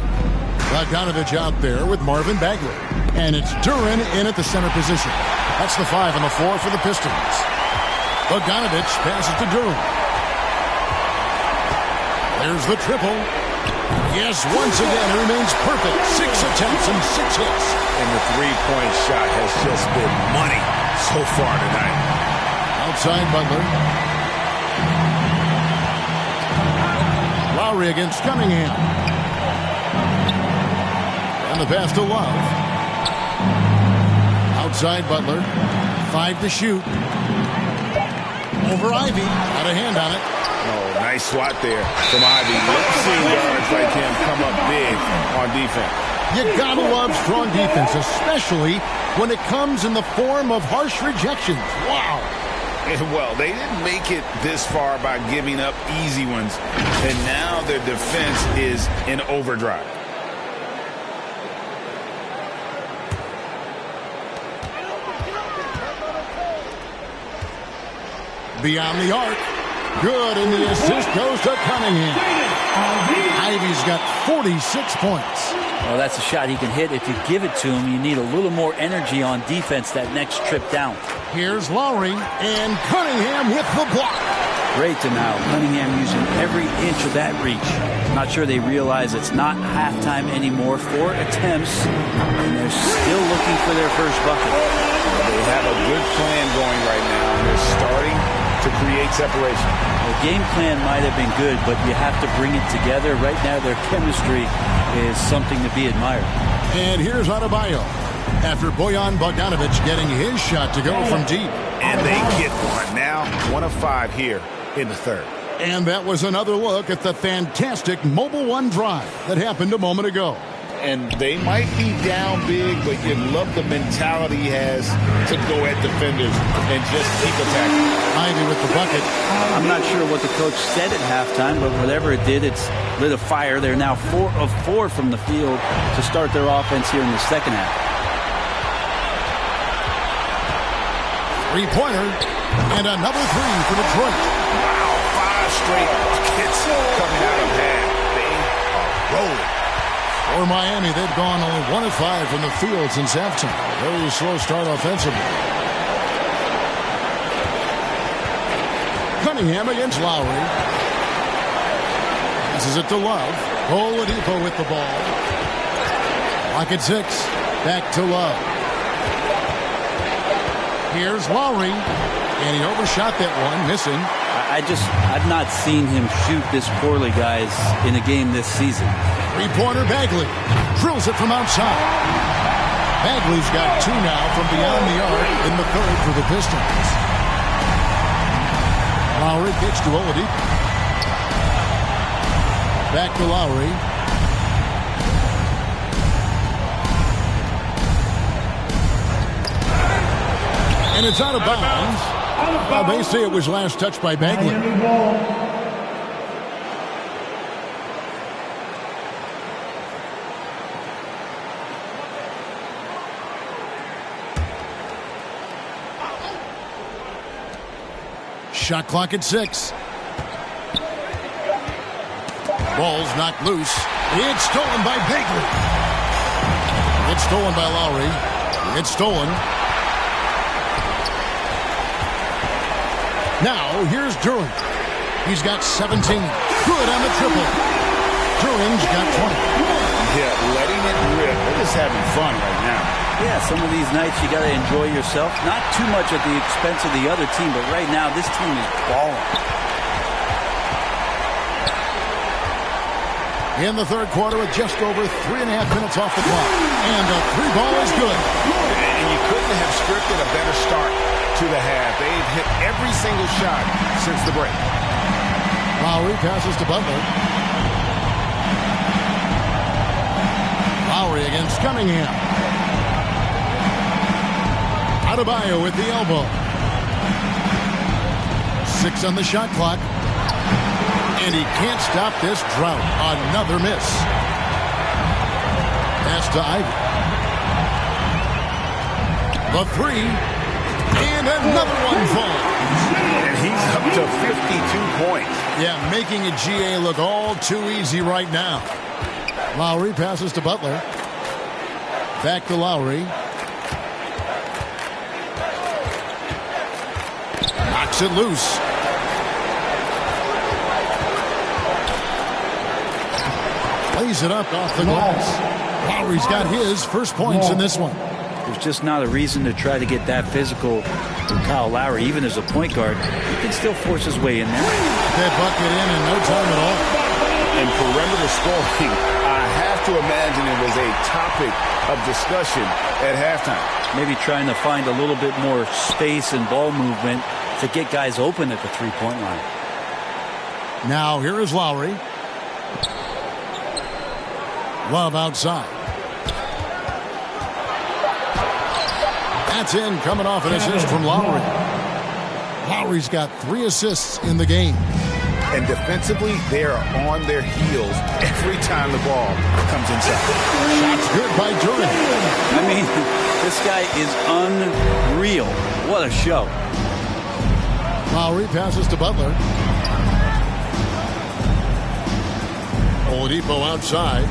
Bogdanovich out there with Marvin Bagley. And it's Duren in at the center position. That's the 5 and the 4 for the Pistons. Bogdanovich passes to Duren. There's the triple. Yes, once again, it remains perfect. 6 attempts and 6 hits. And the three-point shot has just been money so far tonight. Outside Butler. Lowry against Cunningham. And the pass to Love. Outside Butler. 5 to shoot. Over Ivy. Got a hand on it. Oh, nice swat there from Ivy. Love seeing guards like him come up big on defense. You gotta love strong defense, especially when it comes in the form of harsh rejections. Wow. Well, they didn't make it this far by giving up easy ones, and now their defense is in overdrive. Beyond the arc. Good, and the assist goes to Cunningham. Ivy's got 46 points. Well, that's a shot he can hit. If you give it to him, you need a little more energy on defense that next trip down. Here's Lowry, and Cunningham with the block. Great to now. Cunningham using every inch of that reach. Not sure they realize it's not halftime anymore. 4 attempts, and they're still looking for their first bucket. They have a good plan going right now, and they're starting to create separation. The game plan might have been good, but you have to bring it together. Right now, their chemistry is something to be admired. And here's Adebayo. After Bojan Bogdanovich getting his shot to go from deep. And they get one. Now 1 of 5 here in the third. And that was another look at the fantastic Mobile One drive that happened a moment ago. And they might be down big, but you love the mentality he has to go at defenders and just keep attacking. Ivy with the bucket. I'm not sure what the coach said at halftime, but whatever it did, it's lit a fire. They're now 4 of 4 from the field to start their offense here in the second half. Three-pointer, and another 3 for Detroit. Wow, 5 straight buckets coming out of half. They are rolling. For Miami, they've gone only 1 of 5 from the field since halftime. Very slow start offensively. Cunningham against Lowry. Passes it to Love. Oladipo with the ball. Lock at 6. Back to Love. Here's Lowry. And he overshot that one, missing. I've not seen him shoot this poorly, guys, in a game this season. Three-pointer Bagley. Drills it from outside. Bagley's got 2 now from beyond the arc in the third for the Pistons. Lowry kicks to Oladipo. Back to Lowry. And it's out of bounds. Well, they say it was last touched by Bagley. Shot clock at 6. Ball's knocked loose. It's stolen by Bagley. It's stolen by Lowry. It's stolen. Now, here's Duran. He's got 17. Good on the triple. Duran's got 20. Yeah, letting it rip. They're just having fun right now. Yeah, some of these nights you got to enjoy yourself. Not too much at the expense of the other team, but right now this team is balling. In the third quarter with just over 3.5 minutes off the clock. And the 3 ball is good. And you couldn't have scripted a better start to the half. They've hit every single shot since the break. Lowry passes to Butler. Lowry against Cunningham. Adebayo with the elbow. 6 on the shot clock. And he can't stop this drought. Another miss. Pass to Ivy. The 3. And another one falls. And he's up to 52 points. Yeah, making a GA look all too easy right now. Lowry passes to Butler. Back to Lowry. Knocks it loose. Plays it up off the glass. Lowry's got his first points in this one. There's just not a reason to try to get that physical with Kyle Lowry. Even as a point guard, he can still force his way in there. That bucket in no time at all. And perimeter scoring, I have to imagine it was a topic of discussion at halftime. Maybe trying to find a little bit more space and ball movement to get guys open at the three-point line. Now here is Lowry. Love outside. That's in, coming off an assist from Lowry. Lowry's got 3 assists in the game. And defensively, they are on their heels every time the ball comes inside. Shots good by Duran. I mean, this guy is unreal. What a show. Lowry passes to Butler. Oladipo outside.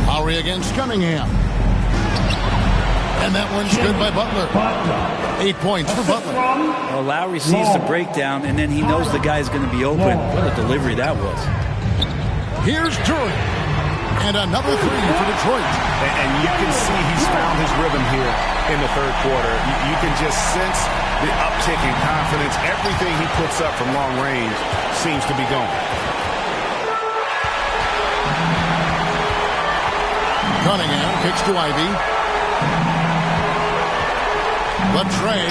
Lowry against Cunningham. And that one's good by Butler. 8 points for Butler. Well, Lowry sees the breakdown, and then he knows the guy's going to be open. What a delivery that was. Here's Duran. And another 3 for Detroit. And you can see he's found his rhythm here in the third quarter. You can just sense the uptick in confidence. Everything he puts up from long range seems to be going. Cunningham kicks to Ivy. Latrey.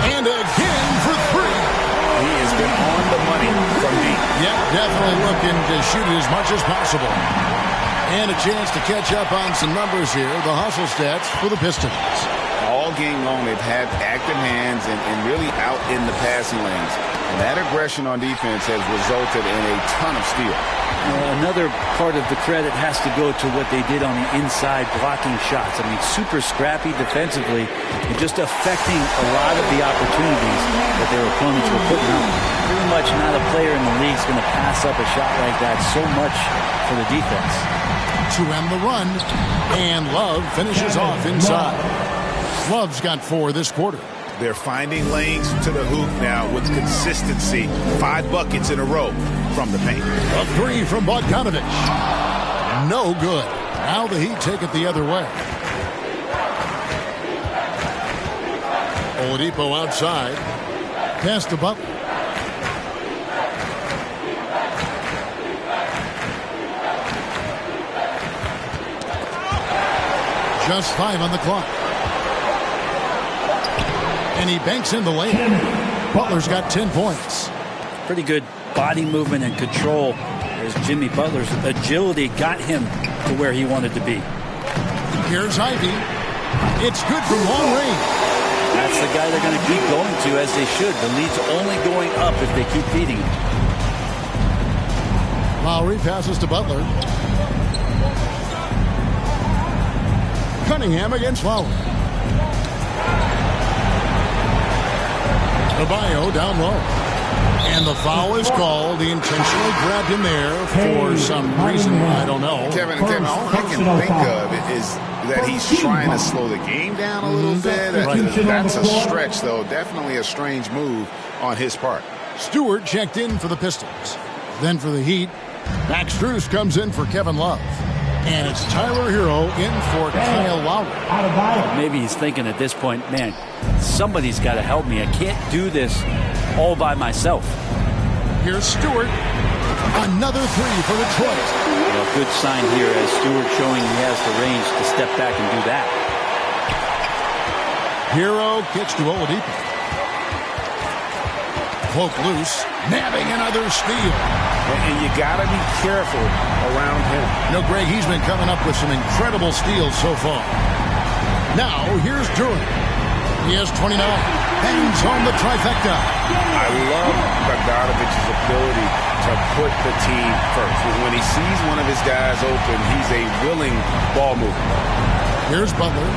And again for 3. He has been on the money from deep. Yep, definitely looking to shoot it as much as possible. And a chance to catch up on some numbers here. The hustle stats for the Pistons. All game long, they've had active hands and really out in the passing lanes. And that aggression on defense has resulted in a ton of steals. Another part of the credit has to go to what they did on the inside blocking shots. I mean, super scrappy defensively and just affecting a lot of the opportunities that their opponents were putting up. Pretty much not a player in the league is going to pass up a shot like that so much for the defense. To end the run, and Love finishes off inside. Love's got 4 this quarter. They're finding lanes to the hoop now with consistency. 5 buckets in a row from the paint. A 3 from Bogdanovic. No good. Now the Heat take it the other way. Oladipo outside. Pass to Butler. Just 5 on the clock. And he banks in the lane. Butler's got 10 points. Pretty good body movement and control as Jimmy Butler's agility got him to where he wanted to be. Here's Ivy. It's good from long range. That's the guy they're going to keep going to, as they should. The lead's only going up if they keep feeding him. Lowry passes to Butler. Cunningham against Lowry. Adebayo down low. And the foul is called. He intentionally grabbed him there for some reason. I don't know. Kevin, all I can think of is that he's trying to slow the game down a little bit. That's a stretch, though. Definitely a strange move on his part. Stewart checked in for the Pistons. Then for the Heat, Max Strus comes in for Kevin Love. And it's Tyler Hero in for Kyle Lowry. Maybe he's thinking at this point, man, somebody's got to help me. I can't do this all by myself. Here's Stewart. Another three for Detroit. Well, good sign here as Stewart showing he has the range to step back and do that. Hero kicks to Oladipo. Poke loose. Nabbing another steal. And you got to be careful around him. You know, Greg, he's been coming up with some incredible steals so far. Now, here's Durant. He has 29. Hangs home the trifecta. I love Bogdanovic's ability to put the team first. When he sees one of his guys open, he's a willing ball mover. Here's Butler.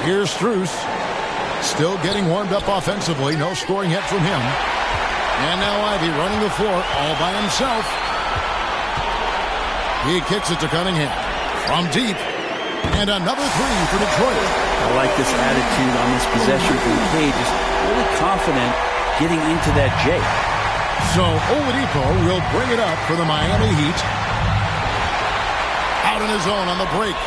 Here's Strus. Still getting warmed up offensively. No scoring yet from him. And now Ivy running the floor all by himself. He kicks it to Cunningham. From deep. And another three for Detroit. I like this attitude on this possession from Cade. Just really confident getting into that J. So Oladipo will bring it up for the Miami Heat. Out on his own on the break.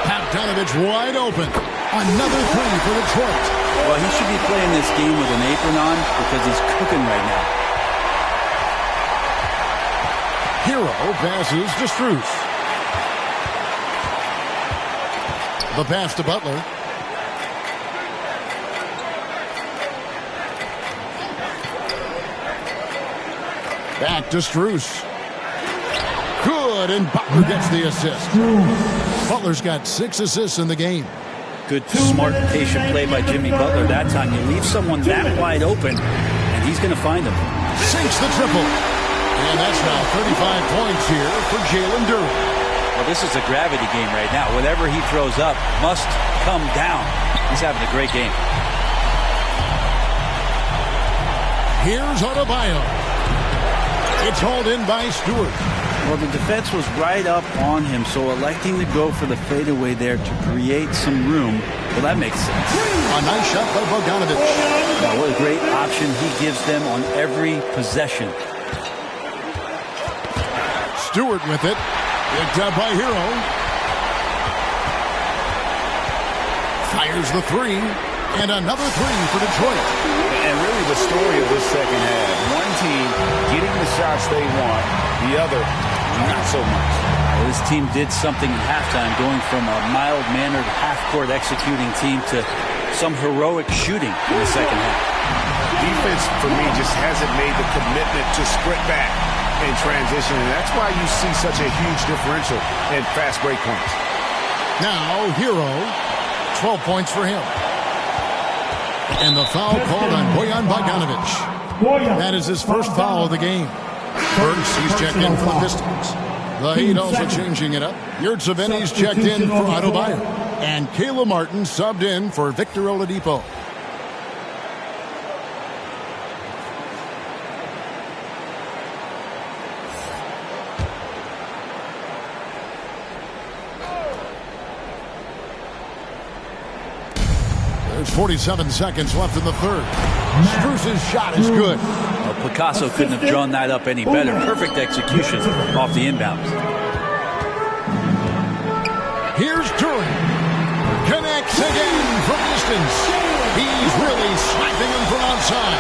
Bogdanovich wide open. Another three for Detroit. Well, he should be playing this game with an apron on because he's cooking right now. Hero passes to Strus. The pass to Butler. Back to Strus. Good, and Butler gets the assist. Butler's got 6 assists in the game. Good, smart, patient play by Jimmy Butler that time. You leave someone that wide open, and he's going to find them. Sinks the triple. And that's now 35 points here for Jalen Durant. Well, this is a gravity game right now. Whatever he throws up must come down. He's having a great game. Here's Adebayo. It's hauled in by Stewart. Well, the defense was right up on him, so electing to go for the fadeaway there to create some room, well, that makes sense. A nice shot by Bogdanovich. Now, what a great option he gives them on every possession. Stewart with it. Picked up by Hero. Fires the three. And another three for Detroit. And really the story of this second half. One team getting the shots they want. The other, not so much. Well, this team did something at halftime, going from a mild-mannered half-court executing team to some heroic shooting in the second half. Defense, for me, just hasn't made the commitment to sprint back in transition, and that's why you see such a huge differential in fast break points. Now, Hero, 12 points for him. And the foul called on Bojan Bogdanovich. That is his first foul of the game. Burks, he's checked in for the Pistons. The Heat also changing it up. Yurtseven's checked in for Adebayo. And Caleb Martin subbed in for Victor Oladipo. There's 47 seconds left in the third. Strus's shot is good. Well, Picasso couldn't have drawn that up any better. Perfect execution off the inbounds. Here's Durant. Connects again from distance. He's really sniping him from outside.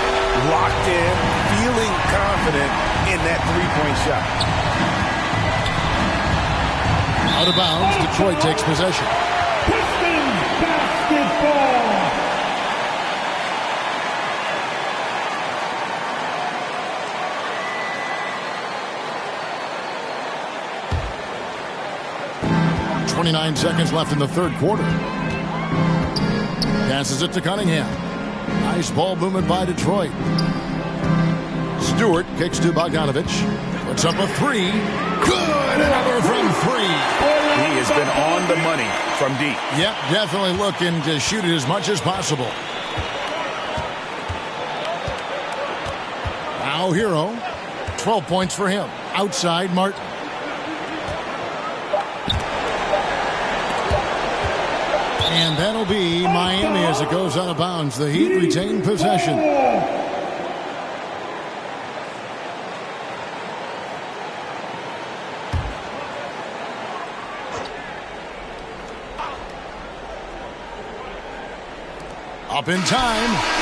Locked in, feeling confident in that three-point shot. Out of bounds, Detroit takes possession. Pistons basketball. .29 seconds left in the third quarter. Passes it to Cunningham. Nice ball movement by Detroit. Stewart kicks to Bogdanovich. Puts up a three. Good! Another from three. He is been on the money from deep. Yep, definitely looking to shoot it as much as possible. Now Hero. 12 points for him. Outside Martin. And that'll be Miami as it goes out of bounds. The Heat retain possession. Up in time.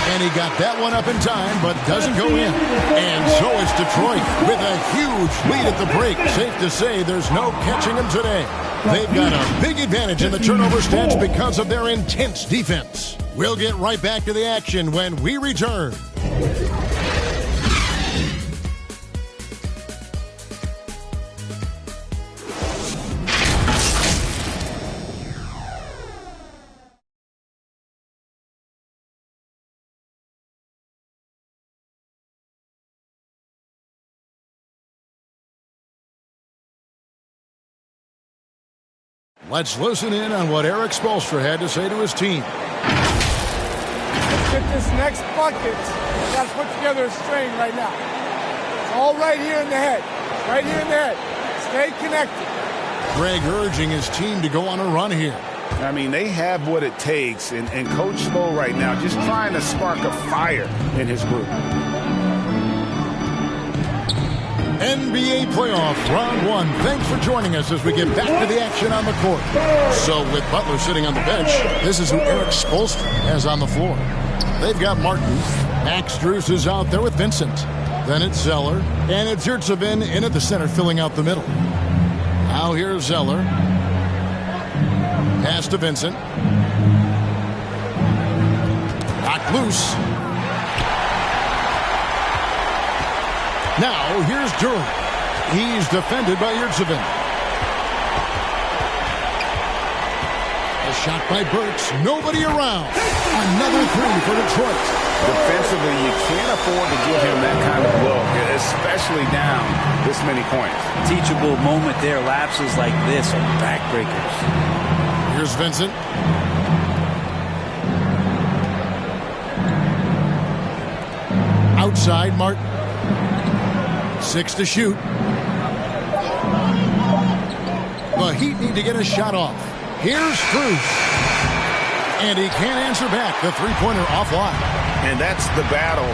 And he got that one up in time, but doesn't go in. And so is Detroit with a huge lead at the break. Safe to say there's no catching them today. They've got a big advantage in the turnover stats because of their intense defense. We'll get right back to the action when we return. Let's listen in on what Eric Spoelstra had to say to his team. Let's get this next bucket. We got to put together a string right now. It's all right here in the head. Right here in the head. Stay connected. Greg urging his team to go on a run here. I mean, they have what it takes, and Coach Spo right now just trying to spark a fire in his group. NBA playoff round one. Thanks for joining us as we get back to the action on the court. So with Butler sitting on the bench, this is who Eric Spoelstra has on the floor. They've got Martin. Max Strus is out there with Vincent. Then it's Zeller. And it's Yurtseven in at the center filling out the middle. Now here's Zeller. Pass to Vincent. Knocked loose. Now, here's Durham. He's defended by Yurtseven. A shot by Burks. Nobody around. Another three for Detroit. Defensively, you can't afford to give him that kind of look, especially down this many points. Teachable moment there. Lapses like this are backbreakers. Here's Vincent. Outside, Martin. 6 to shoot. The Heat need to get a shot off. Here's Strus. And he can't answer back. The three-pointer offline. And that's the battle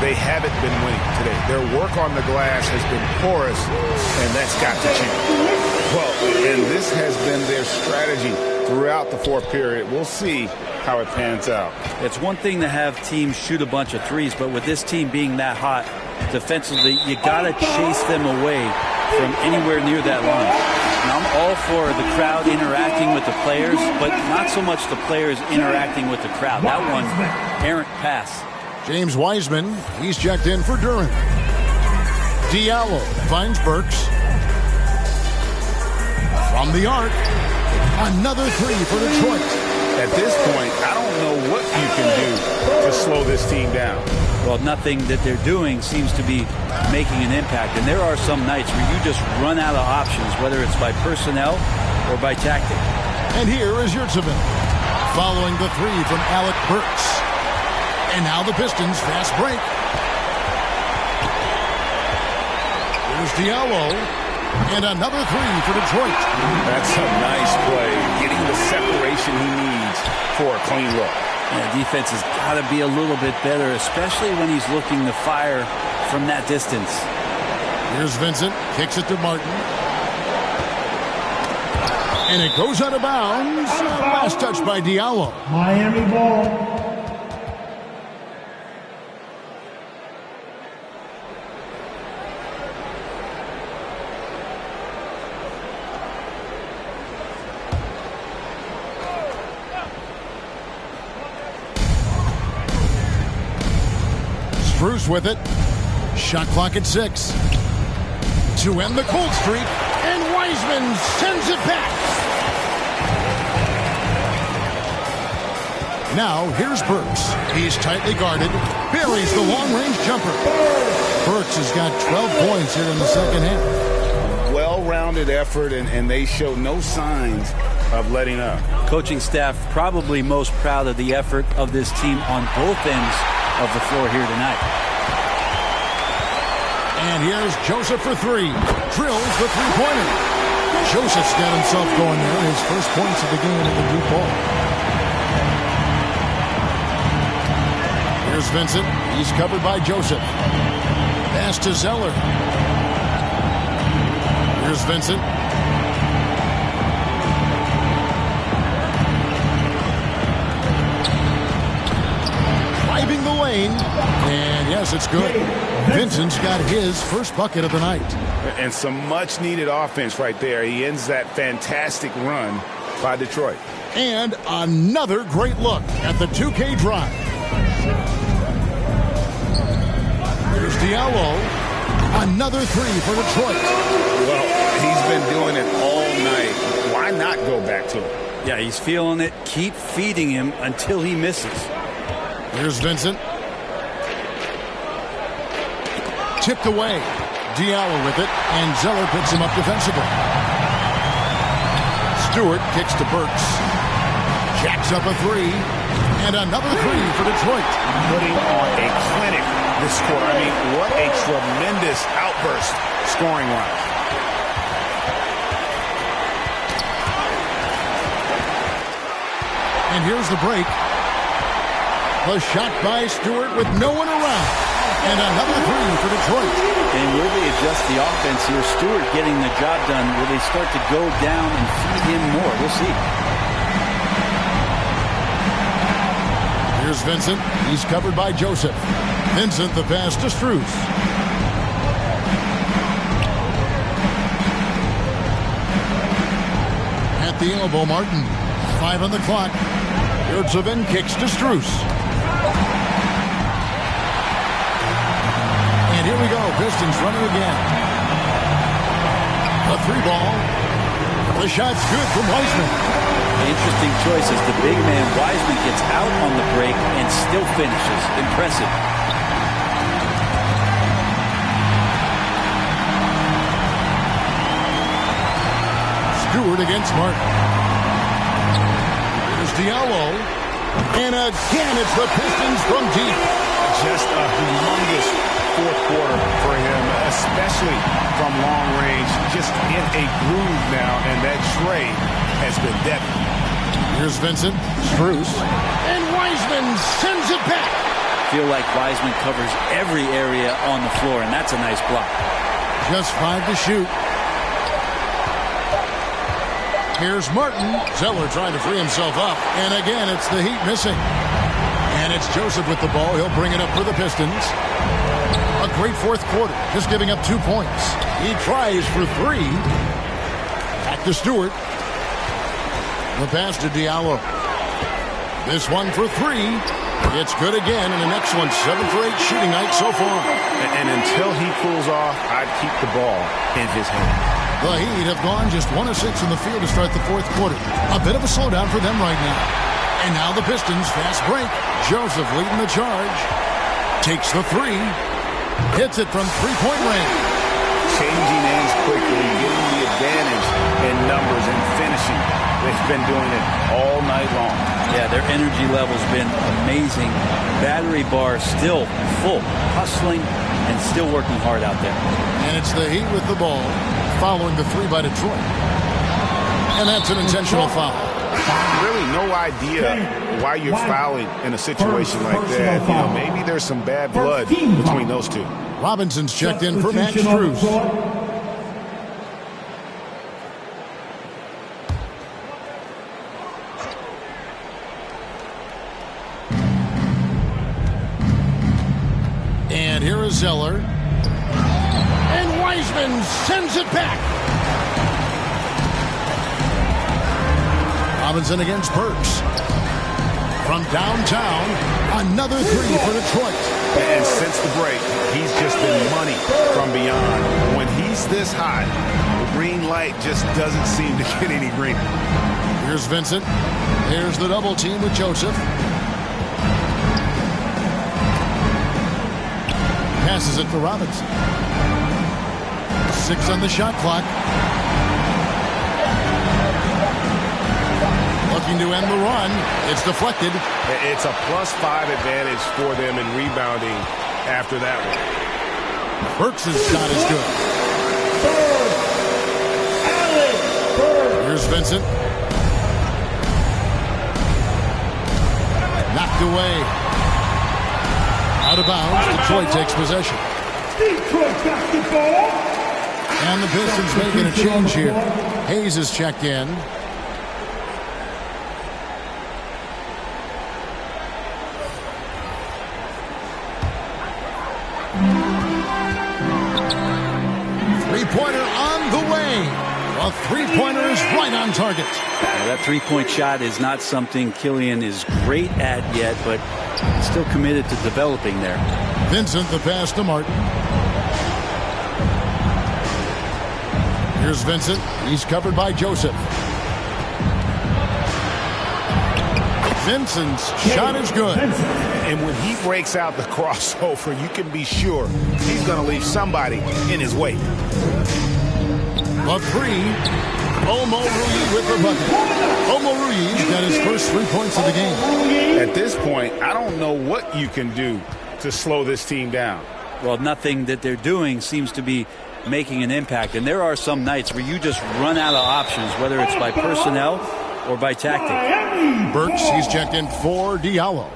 they haven't been winning today. Their work on the glass has been porous, and that's got to change. Well, and this has been their strategy throughout the fourth period. We'll see how it pans out. It's one thing to have teams shoot a bunch of threes, but with this team being that hot defensively, you got to chase them away from anywhere near that line. Now, I'm all for the crowd interacting with the players, but not so much the players interacting with the crowd. That one, errant pass. James Wiseman, he's checked in for Durant. Diallo finds Burks. From the arc, another three for Detroit. At this point, I don't know what you can do to slow this team down. Well, nothing that they're doing seems to be making an impact. And there are some nights where you just run out of options, whether it's by personnel or by tactic. And here is Yurtseven, following the three from Alec Burks. And now the Pistons fast break. Here's Diallo. And another three for Detroit. That's a nice play. Getting the separation he needs for a clean look. Yeah, defense has got to be a little bit better, especially when he's looking to fire from that distance. Here's Vincent. Kicks it to Martin. And it goes out of bounds. Last touch by Diallo. Miami ball. Strus with it. Shot clock at 6. To end the cold streak. And Wiseman sends it back. Now, here's Burks. He's tightly guarded. Buries the long-range jumper. Burks has got 12 points here in the second half. well-rounded effort, and they show no signs of letting up. Coaching staff probably most proud of the effort of this team on both ends of the floor here tonight. And here's Joseph for three. Drills the three-pointer. Joseph's got himself going there. His first points of the game in the deep ball. Here's Vincent. He's covered by Joseph. Pass to Zeller. Here's Vincent. Driving the lane. And yes, it's good. Vincent's got his first bucket of the night. And some much-needed offense right there. He ends that fantastic run by Detroit. And another great look at the 2K drive. Here's Diallo. Another three for Detroit. Well, he's been doing it all night. Why not go back to it? Yeah, he's feeling it. Keep feeding him until he misses. Here's Vincent. Tipped away. Diallo with it, and Zeller picks him up defensively. Stewart kicks to Burks. Jacks up a three, and another three for Detroit. Putting on a clinic this quarter. I mean, what a tremendous outburst scoring-wise. And here's the break. The shot by Stewart with no one around. And another three for Detroit. And will they adjust the offense here? Stewart getting the job done. Will they start to go down and feed him more? We'll see. Here's Vincent. He's covered by Joseph. Vincent, the pass to Strus. At the elbow, Martin. 5 on the clock. Yurtsevin kicks to Strus. And here we go. Pistons running again. A three ball. The shot's good from Wiseman. Interesting choices. The big man, Wiseman, gets out on the break and still finishes. Impressive. Stewart against Martin. Here's Diallo. And again, it's the Pistons from deep. Just a humongous fourth quarter for him, especially from long range. Just in a groove now, and that trade has been deadly. Here's Vincent. Strus. And Wiseman sends it back. Feel like Wiseman covers every area on the floor, and that's a nice block. Just 5 to shoot. Here's Martin. Zeller trying to free himself up. And again, it's the Heat missing. And it's Joseph with the ball. He'll bring it up for the Pistons. A great fourth quarter. Just giving up 2 points. He tries for 3. Back to Stewart. The pass to Diallo. This one for 3. It's good again, and an excellent 7 for 8 shooting night so far. And until he cools off, I'd keep the ball in his hand. The Heat have gone just 1 of 6 in the field to start the fourth quarter. A bit of a slowdown for them right now. And now the Pistons fast break. Joseph leading the charge. Takes the 3. Hits it from three-point range. Changing ends quickly, getting the advantage in numbers and finishing. They've been doing it all night long. Yeah, their energy level's been amazing. Battery bar still full, hustling and still working hard out there. And it's the Heat with the ball, following the 3 by Detroit. And that's an intentional foul. Really no idea why you're fouling in a situation like that. You know, maybe there's some bad blood between those two. Robinson's checked in for Max Strus. And here is Zeller. And Wiseman sends it back. Robinson against Burks. From downtown, another 3 for Detroit. And since the break, he's just been money from beyond. When he's this hot, the green light just doesn't seem to get any greener. Here's Vincent. Here's the double team with Joseph. Passes it to Robinson. 6 on the shot clock. Looking to end the run. It's deflected. It's a +5 advantage for them in rebounding after that one. Burks' shot is good. Here's Vincent. Knocked away. Out of bounds. Detroit takes possession. Detroit basketball. And the Pistons making a change here. Hayes is checked in. Three-pointer on the way. A three-pointer is right on target. That three-point shot is not something Killian is great at yet, but still committed to developing there. Vincent, the pass to Martin. Here's Vincent. He's covered by Joseph. Vincent's shot is good. And when he breaks out the crossover, you can be sure he's going to leave somebody in his way. The three. Omoruyi with the bucket. Omoruyi's got his first 3 points of the game. At this point, I don't know what you can do to slow this team down. Well, nothing that they're doing seems to be making an impact. And there are some nights where you just run out of options, whether it's by personnel or by tactic. Burks, he's checked in for Diallo.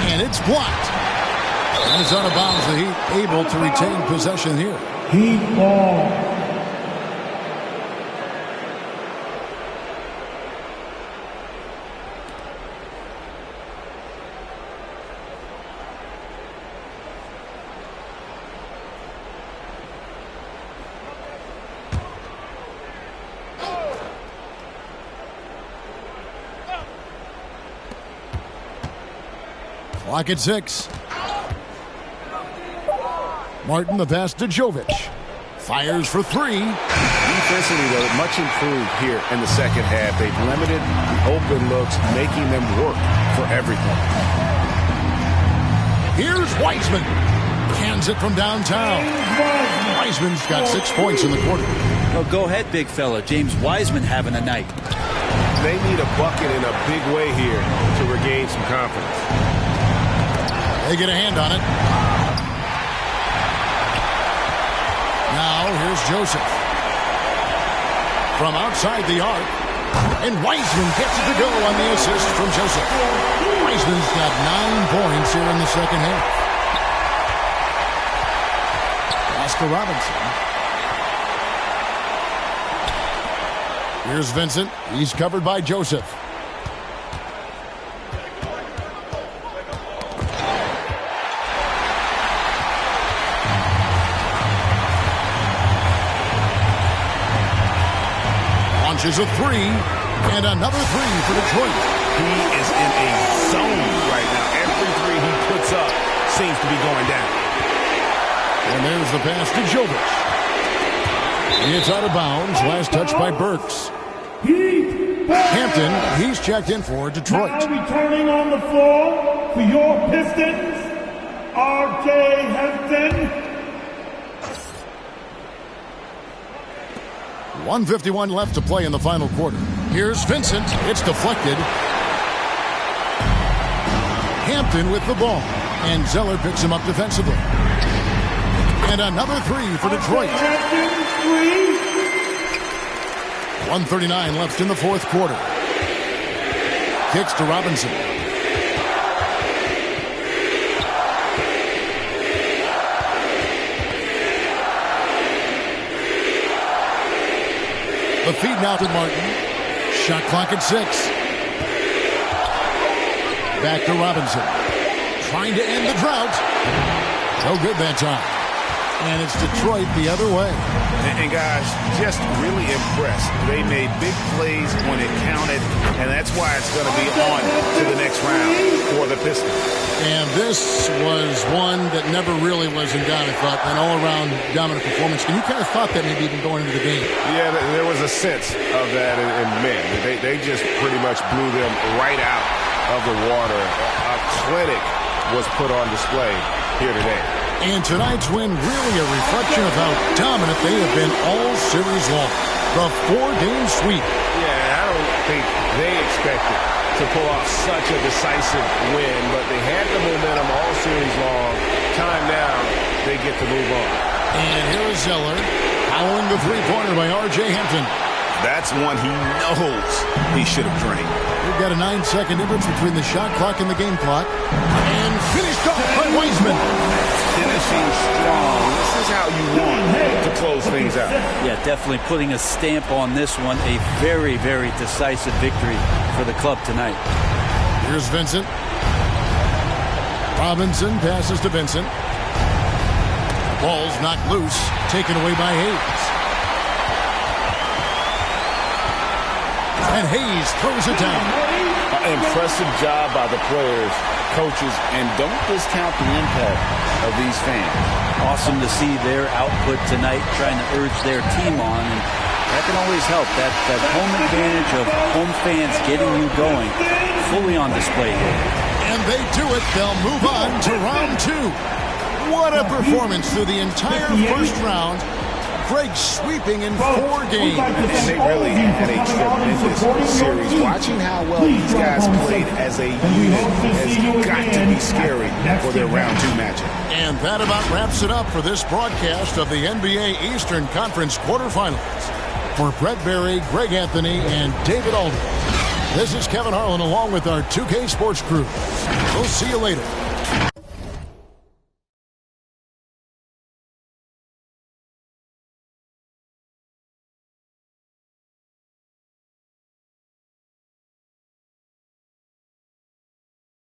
And it's blocked. And it's out of bounds. The Heat able to retain possession here. Heat ball. Clock at 6. Martin, the pass to Jovic. Fires for three. Defensively, though, much improved here in the second half. They've limited the open looks, making them work for everything. Here's Wiseman. Cans it from downtown. Wiseman's got 6 points in the quarter. Oh, go ahead, big fella. James Wiseman having a night. They need a bucket in a big way here to regain some confidence. They get a hand on it. Now here's Joseph. From outside the arc. And Wiseman gets it to go on the assist from Joseph. Wiseman's got 9 points here in the second half. Oscar Robinson. Here's Vincent. He's covered by Joseph. Launches a three, and another three for Detroit. He is in a zone right now. Every three he puts up seems to be going down. And there's the pass to Jovic. It's out of bounds. Last touch by Burks. Hampton, he's checked in for Detroit. Now returning on the floor for your Pistons, R.J. Hampton. 1:51 left to play in the final quarter. Here's Vincent. It's deflected. Hampton with the ball. And Zeller picks him up defensively. And another three for Detroit. 1:39 left in the fourth quarter. Kicks to Robinson. The feed now to Martin. Shot clock at 6. Back to Robinson. Trying to end the drought. No good that time. And it's Detroit the other way. And guys, just really impressed. They made big plays when it counted, and that's why it's going to be on to the next round for the Pistons. And this was one that never really was in doubt, I thought, an all-around dominant performance. And you kind of thought that maybe even going into the game. Yeah, there was a sense of that in men. They just pretty much blew them right out of the water. A clinic was put on display here today. And tonight's win really a reflection of how dominant they have been all series long. The 4-game sweep. Yeah, I don't think they expected to pull off such a decisive win, but they had the momentum all series long. Time now, they get to move on. And here is Zeller, powering the three-pointer by R.J. Hampton. That's one he knows he should have drained. We've got a 9-second difference between the shot clock and the game clock. And finished off by Wiseman. Finishing strong. This is how you want to close things out. Yeah, definitely putting a stamp on this one. A very, very decisive victory for the club tonight. Here's Vincent. Robinson passes to Vincent. Ball's knocked loose, taken away by Hayes. And Hayes throws it down. Impressive job by the players, coaches, and don't discount the impact of these fans. Awesome to see their output tonight, trying to urge their team on. And that can always help. That home advantage of home fans getting you going, fully on display here. And they do it. They'll move on to round 2. What a performance through the entire first round. Greg sweeping in 4 games. And they really had a tremendous series. Watching how well these guys played as a unit has got to be scary for their round 2 matchup. And that about wraps it up for this broadcast of the NBA Eastern Conference quarterfinals. For Brett Berry, Greg Anthony, and David Aldridge, this is Kevin Harlan along with our 2K Sports crew. We'll see you later.